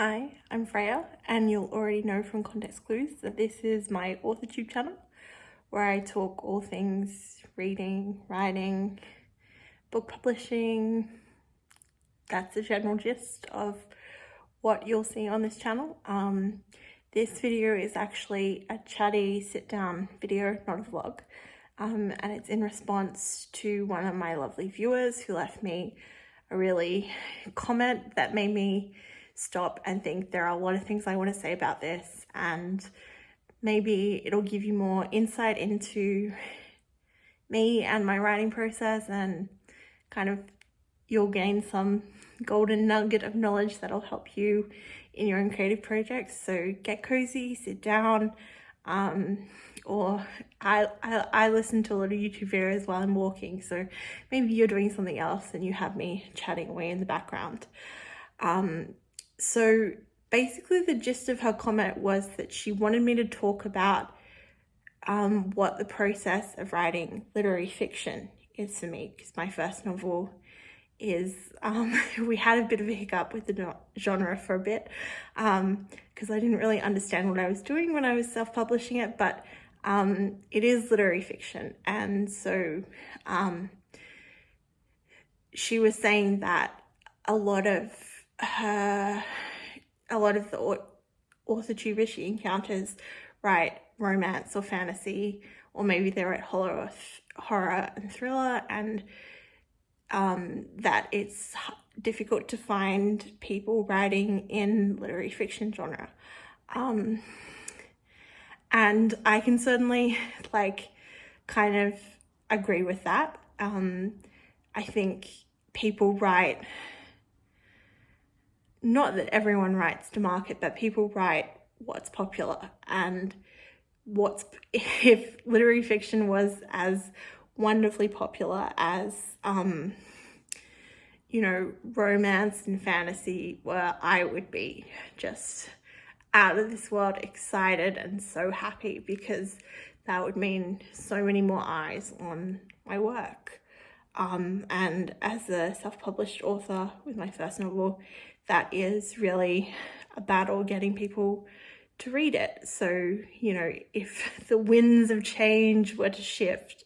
Hi, I'm Freya, and you'll already know from context clues that this is my AuthorTube channel where I talk all things reading, writing, book publishing. That's the general gist of what you'll see on this channel. This video is actually a chatty sit-down video, not a vlog, and it's in response to one of my lovely viewers who left me a really comment that made me stop and think there are a lot of things I want to say about this, and maybe it'll give you more insight into me and my writing process, and kind of you'll gain some golden nugget of knowledge that'll help you in your own creative projects. So get cozy, sit down, or I listen to a lot of YouTube videos while I'm walking, so maybe you're doing something else and you have me chatting away in the background. So basically the gist of her comment was that she wanted me to talk about what the process of writing literary fiction is for me, because my first novel is, we had a bit of a hiccup with the genre for a bit, because I didn't really understand what I was doing when I was self-publishing it, but it is literary fiction. And so she was saying that a lot of the AuthorTubers she encounters write romance or fantasy, or maybe they write horror and thriller, and that it's difficult to find people writing in literary fiction genre. And I can certainly kind of agree with that. I think people write, not that everyone writes to market, but people write what's popular, and if literary fiction was as wonderfully popular as romance and fantasy were, I would be just out of this world excited and so happy, because that would mean so many more eyes on my work. And as a self-published author with my first novel, that is really a battle getting people to read it. So, if the winds of change were to shift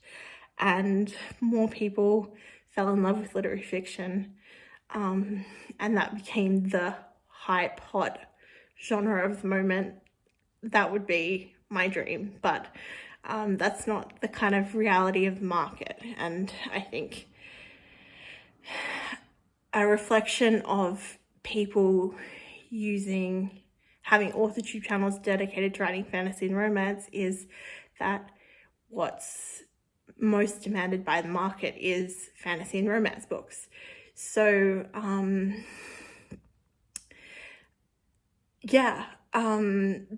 and more people fell in love with literary fiction, and that became the hype, hot genre of the moment, that would be my dream. But that's not the kind of reality of the market. And I think a reflection of people having AuthorTube channels dedicated to writing fantasy and romance is that what's most demanded by the market is fantasy and romance books. So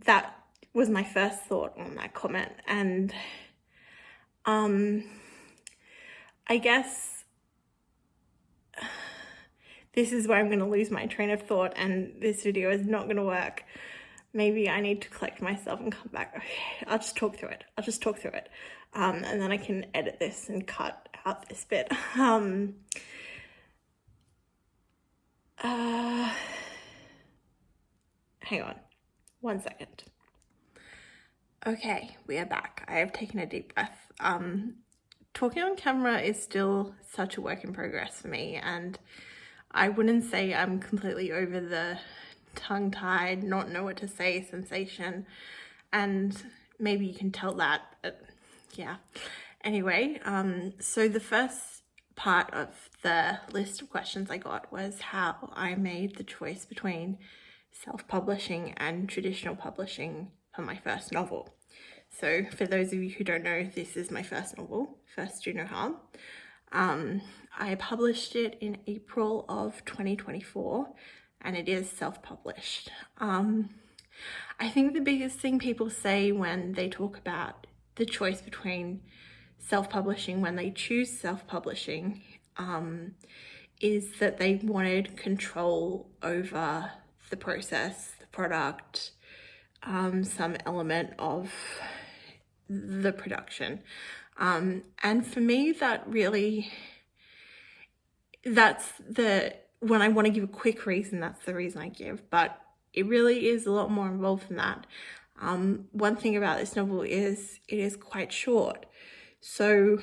that was my first thought on that comment. And I guess this is where I'm going to lose my train of thought and this video is not going to work. Maybe I need to collect myself and come back. Okay, I'll just talk through it. And then I can edit this and cut out this bit. Hang on 1 second. Okay, we are back. I have taken a deep breath. Talking on camera is still such a work in progress for me, and I wouldn't say I'm completely over the tongue-tied, not know what to say sensation, and maybe you can tell that, but yeah. Anyway, so the first part of the list of questions I got was how I made the choice between self-publishing and traditional publishing for my first novel. So for those of you who don't know, this is my first novel, First Do No Harm. I published it in April of 2024, and it is self-published. I think the biggest thing people say when they talk about the choice between self-publishing, when they choose self-publishing, is that they wanted control over the process, the product, some element of the production. And for me, when I want to give a quick reason, that's the reason I give. But it really is a lot more involved than that. One thing about this novel is it is quite short. So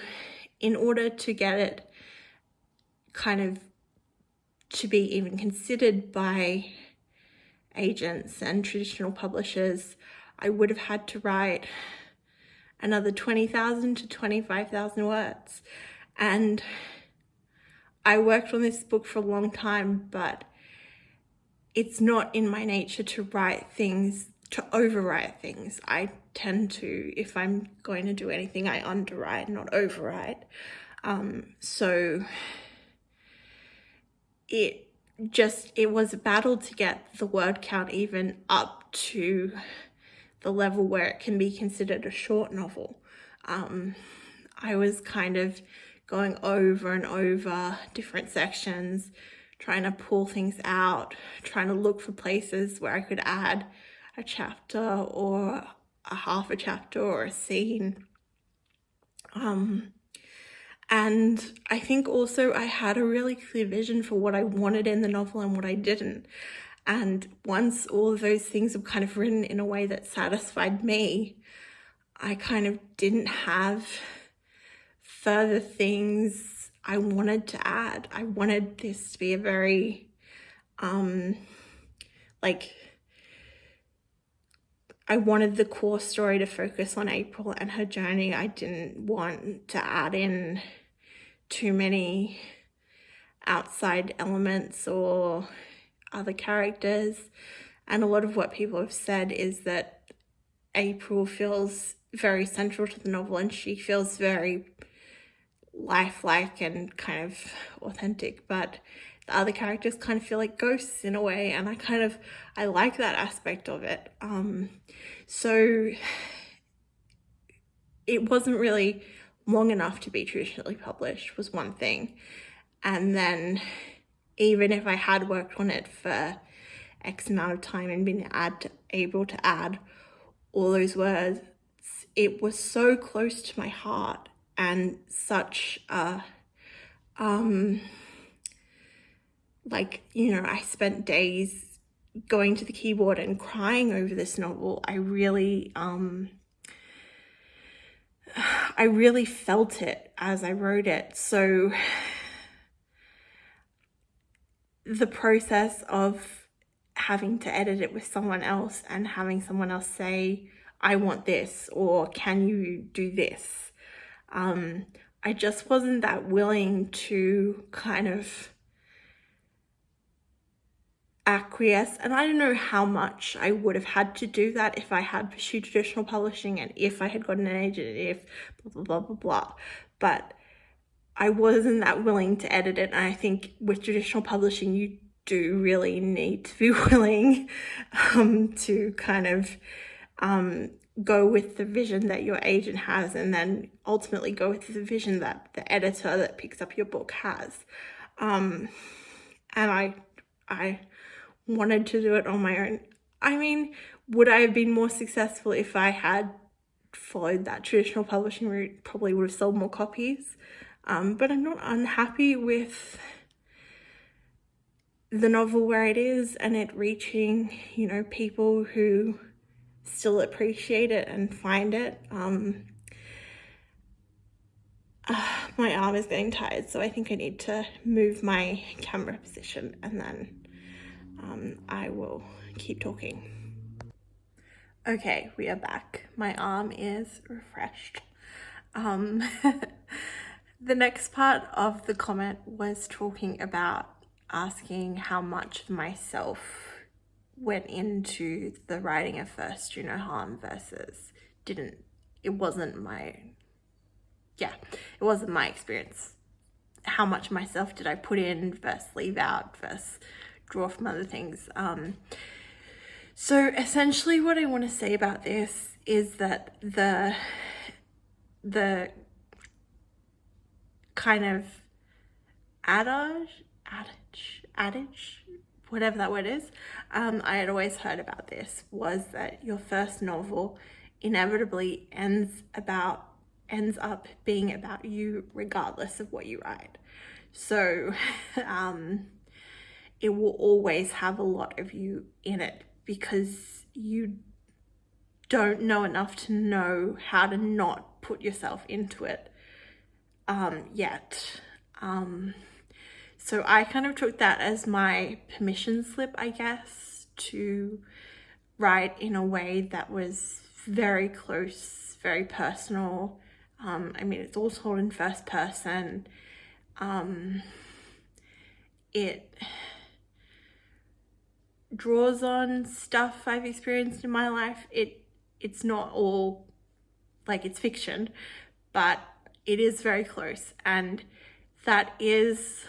in order to get it kind of to be even considered by agents and traditional publishers, I would have had to write another 20,000 to 25,000 words. And I worked on this book for a long time, but it's not in my nature to write things, to overwrite things. I tend to, if I'm going to do anything, I underwrite, not overwrite. So it was a battle to get the word count even up to the level where it can be considered a short novel. I was kind of going over and over different sections, trying to pull things out, trying to look for places where I could add a chapter or a half a chapter or a scene. And I think also I had a really clear vision for what I wanted in the novel and what I didn't. And once all of those things were kind of written in a way that satisfied me, I kind of didn't have further things I wanted to add. I wanted this to be a very, I wanted the core story to focus on April and her journey. I didn't want to add in too many outside elements or other characters. And a lot of what people have said is that April feels very central to the novel and she feels very lifelike and kind of authentic, but the other characters kind of feel like ghosts in a way, and I like that aspect of it. So it wasn't really long enough to be traditionally published was one thing, and then even if I had worked on it for X amount of time and been able to add all those words, it was so close to my heart and such a, I spent days going to the keyboard and crying over this novel. I really felt it as I wrote it. So the process of having to edit it with someone else and having someone else say, I want this, or can you do this? I just wasn't that willing to kind of acquiesce, and I don't know how much I would have had to do that if I had pursued traditional publishing and if I had gotten an agent, if blah, blah, blah, blah, blah. But I wasn't that willing to edit it, and I think with traditional publishing, you do really need to be willing to kind of go with the vision that your agent has, and then ultimately go with the vision that the editor that picks up your book has. And I wanted to do it on my own. I mean, would I have been more successful if I had followed that traditional publishing route? Probably would have sold more copies. But I'm not unhappy with the novel where it is and it reaching, people who still appreciate it and find it. My arm is getting tired, so I think I need to move my camera position and then I will keep talking. Okay, we are back. My arm is refreshed. The next part of the comment was talking about asking how much of myself went into the writing of First Do No Harm versus it wasn't my experience. How much of myself did I put in versus leave out versus draw from other things? So essentially what I want to say about this is that the kind of adage, whatever that word is, I had always heard about this, was that your first novel inevitably ends up being about you regardless of what you write. So it will always have a lot of you in it because you don't know enough to know how to not put yourself into it yet. So I kind of took that as my permission slip, I guess, to write in a way that was very close, very personal. I mean, it's all told in first person. It draws on stuff I've experienced in my life. It's not all, like, it's fiction, but it is very close, and that is,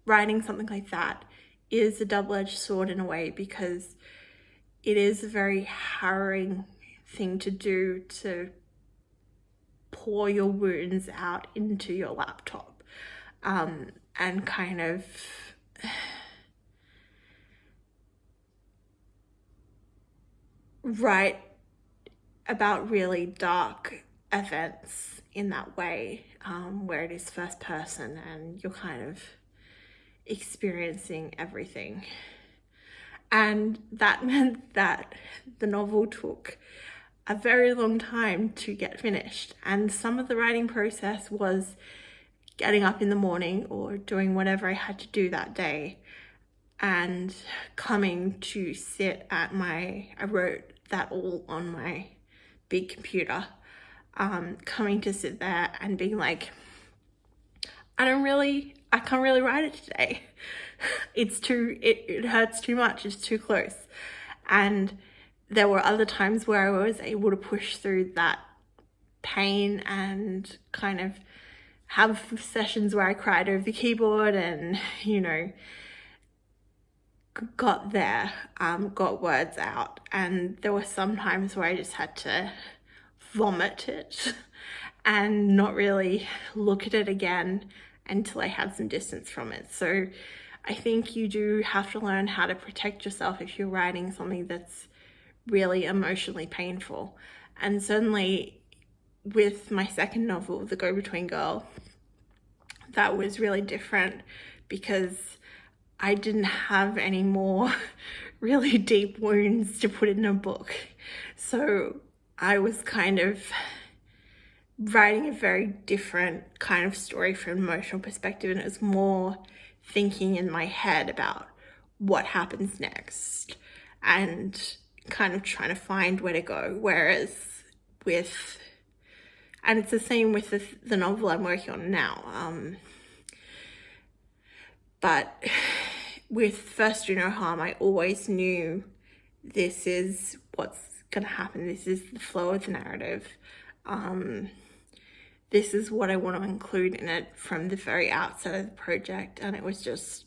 writing something like that is a double-edged sword in a way, because it is a very harrowing thing to do, to pour your wounds out into your laptop, and kind of write about really dark events in that way, where it is first person and you're kind of experiencing everything. And that meant that the novel took a very long time to get finished, and some of the writing process was getting up in the morning or doing whatever I had to do that day and coming to sit at I wrote that all on my big computer, coming to sit there and being like, I can't really write it today. It hurts too much, it's too close. And there were other times where I was able to push through that pain and kind of have sessions where I cried over the keyboard and, got there, got words out. And there were some times where I just had to vomit it and not really look at it again until I had some distance from it. So I think you do have to learn how to protect yourself if you're writing something that's really emotionally painful. And certainly with my second novel, The Go-Between Girl, that was really different because I didn't have any more really deep wounds to put in a book. So I was kind of writing a very different kind of story from an emotional perspective, and it was more thinking in my head about what happens next and kind of trying to find where to go. Whereas and it's the same with the novel I'm working on now. But with First Do No Harm, I always knew this is what's going to happen. This is the flow of the narrative. This is what I want to include in it from the very outset of the project. And it was just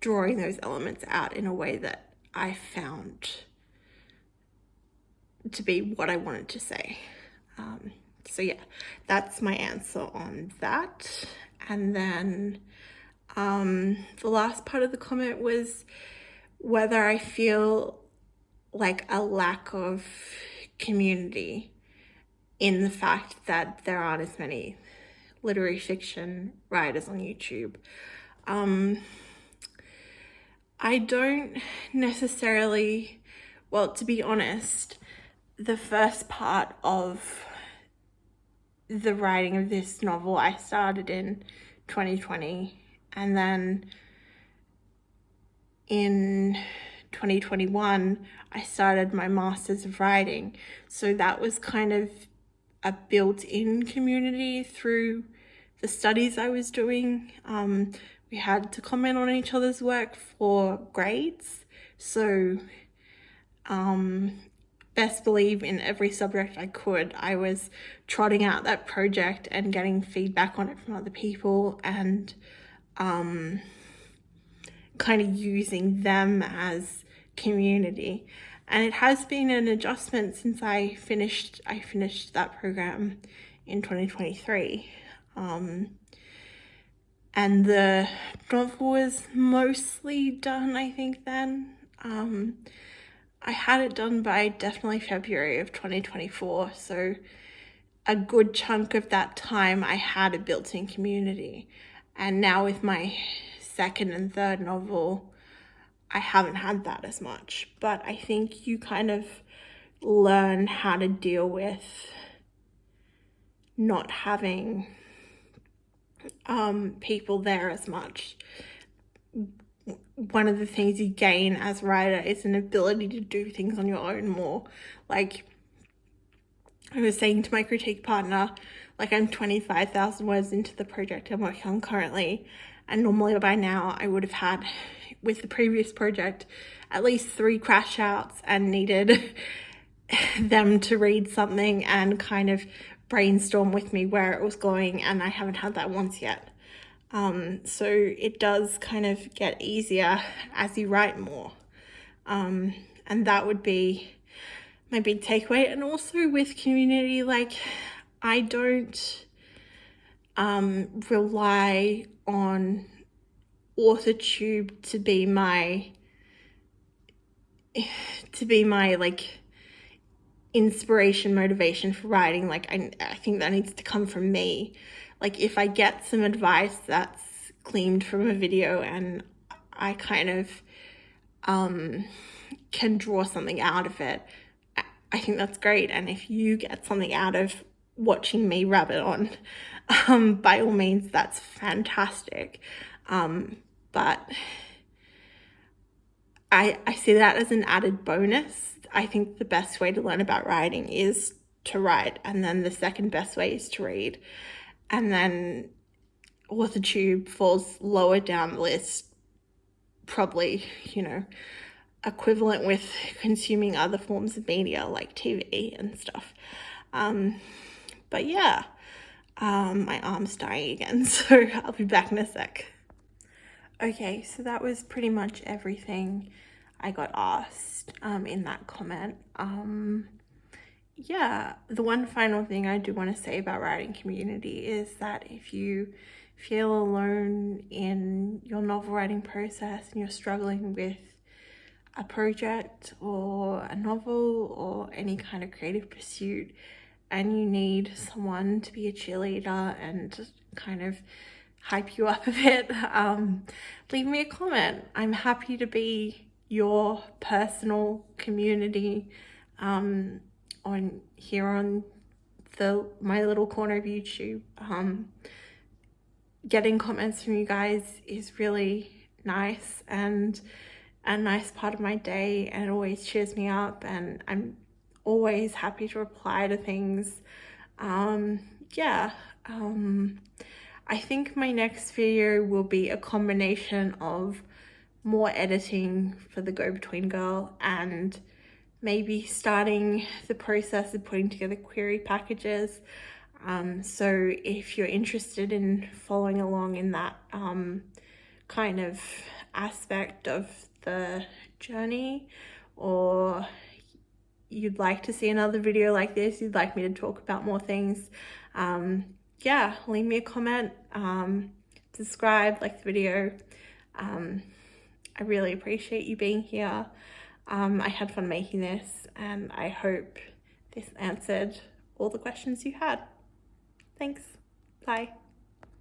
drawing those elements out in a way that I found to be what I wanted to say. So yeah, that's my answer on that. And then the last part of the comment was whether I feel like a lack of community in the fact that there aren't as many literary fiction writers on YouTube. I don't necessarily, well, to be honest, the first part of the writing of this novel I started in 2020, and then in 2021 I started my Masters of Writing. So that was kind of a built-in community through the studies I was doing. We had to comment on each other's work for grades. So best believe in every subject I could, I was trotting out that project and getting feedback on it from other people, and kind of using them as community. And it has been an adjustment since I finished that program in 2023. And the novel was mostly done, I think, then. I had it done by definitely February of 2024, so a good chunk of that time I had a built-in community. And now with my second and third novel, I haven't had that as much, but I think you kind of learn how to deal with not having people there as much. One of the things you gain as a writer is an ability to do things on your own more. Like I was saying to my critique partner, like I'm 25,000 words into the project I'm working on currently, and normally by now I would have had, with the previous project, at least 3 crash outs and needed them to read something and kind of brainstorm with me where it was going, and I haven't had that once yet. So it does kind of get easier as you write more. And that would be my big takeaway. And also with community, like I don't rely on AuthorTube to be my like inspiration, motivation for writing. Like I think that needs to come from me. Like if I get some advice that's gleaned from a video and I kind of can draw something out of it, I think that's great. And if you get something out of watching me rabbit on, by all means, that's fantastic. But I see that as an added bonus. I think the best way to learn about writing is to write, and then the second best way is to read. And then AuthorTube falls lower down the list, probably, equivalent with consuming other forms of media like TV and stuff. But yeah, my arm's dying again, so I'll be back in a sec. Okay, so that was pretty much everything I got asked in that comment. Yeah, the one final thing I do want to say about writing community is that if you feel alone in your novel writing process and you're struggling with a project or a novel or any kind of creative pursuit and you need someone to be a cheerleader and kind of hype you up a bit, leave me a comment. I'm happy to be your personal community on my little corner of YouTube. Getting comments from you guys is really nice and a nice part of my day, and it always cheers me up, and I'm always happy to reply to things. I think my next video will be a combination of more editing for the Go-Between Girl and maybe starting the process of putting together query packages. So if you're interested in following along in that kind of aspect of the journey, or you'd like to see another video like this, you'd like me to talk about more things, leave me a comment, subscribe, like the video. I really appreciate you being here. I had fun making this, and I hope this answered all the questions you had. Thanks. Bye.